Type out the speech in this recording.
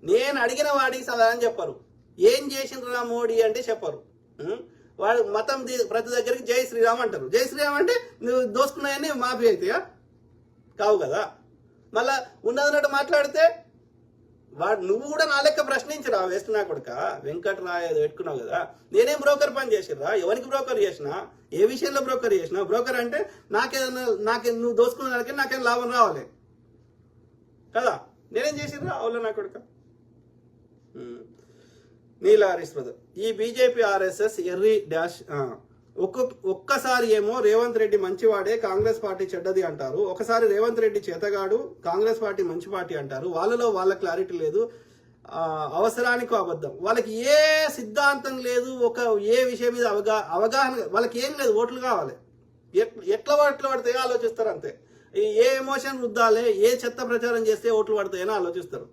నేను అడిగిన వాడికి సమాధానం చెప్పరు. ఏం చేసిండ్రా మోడీ అంటే చెప్పరు. వాడు మతం ప్రతి దగ్గరికి జై శ్రీరామ్ అంటారు. జై శ్రీరామ్ అంటే నువ్వు దోసుకున్నాయని మాఫీ అవుతాయా? కావు కదా. మళ్ళా ఉన్నదన్నట్టు మాట్లాడితే వాడు నువ్వు కూడా నా లెక్క ప్రశ్నించరా వేస్ట్ నా కొడుక. వెంకటరాయ పెట్టుకున్నావు కదా, నేనేం బ్రోకర్ పని చేసిరా? ఎవరికి బ్రోకర్ చేసినా? ఏ విషయంలో బ్రోకర్ చేసినా? బ్రోకర్ అంటే నువ్వు దోసుకున్న దానికి నాకేం లాభం రావాలి కదా. నేనేం చేసిర్రా అవులో నా కొడుక. నీలా హరీశ్వర్, ఈ బీజేపీ ఆర్ఎస్ఎస్ ఎర్రి డాష్ ఒక్కసారి ఏమో రేవంత్ రెడ్డి మంచివాడే కాంగ్రెస్ పార్టీ చెడ్డది అంటారు, ఒకసారి రేవంత్ రెడ్డి చేతగాడు కాంగ్రెస్ పార్టీ మంచి పార్టీ అంటారు. వాళ్ళలో వాళ్ళ క్లారిటీ లేదు, అవసరానికి అబద్ధం. వాళ్ళకి ఏ సిద్ధాంతం లేదు, ఏ విషయం మీద అవగాహన వాళ్ళకి ఏం లేదు. ఓట్లు కావాలి, ఎట్లా పడితే ఆలోచిస్తారు అంతే. ఏ ఎమోషన్ రుద్దాలే, ఏ చెత్త ప్రచారం చేస్తే ఓట్లు పడతాయని ఆలోచిస్తారు.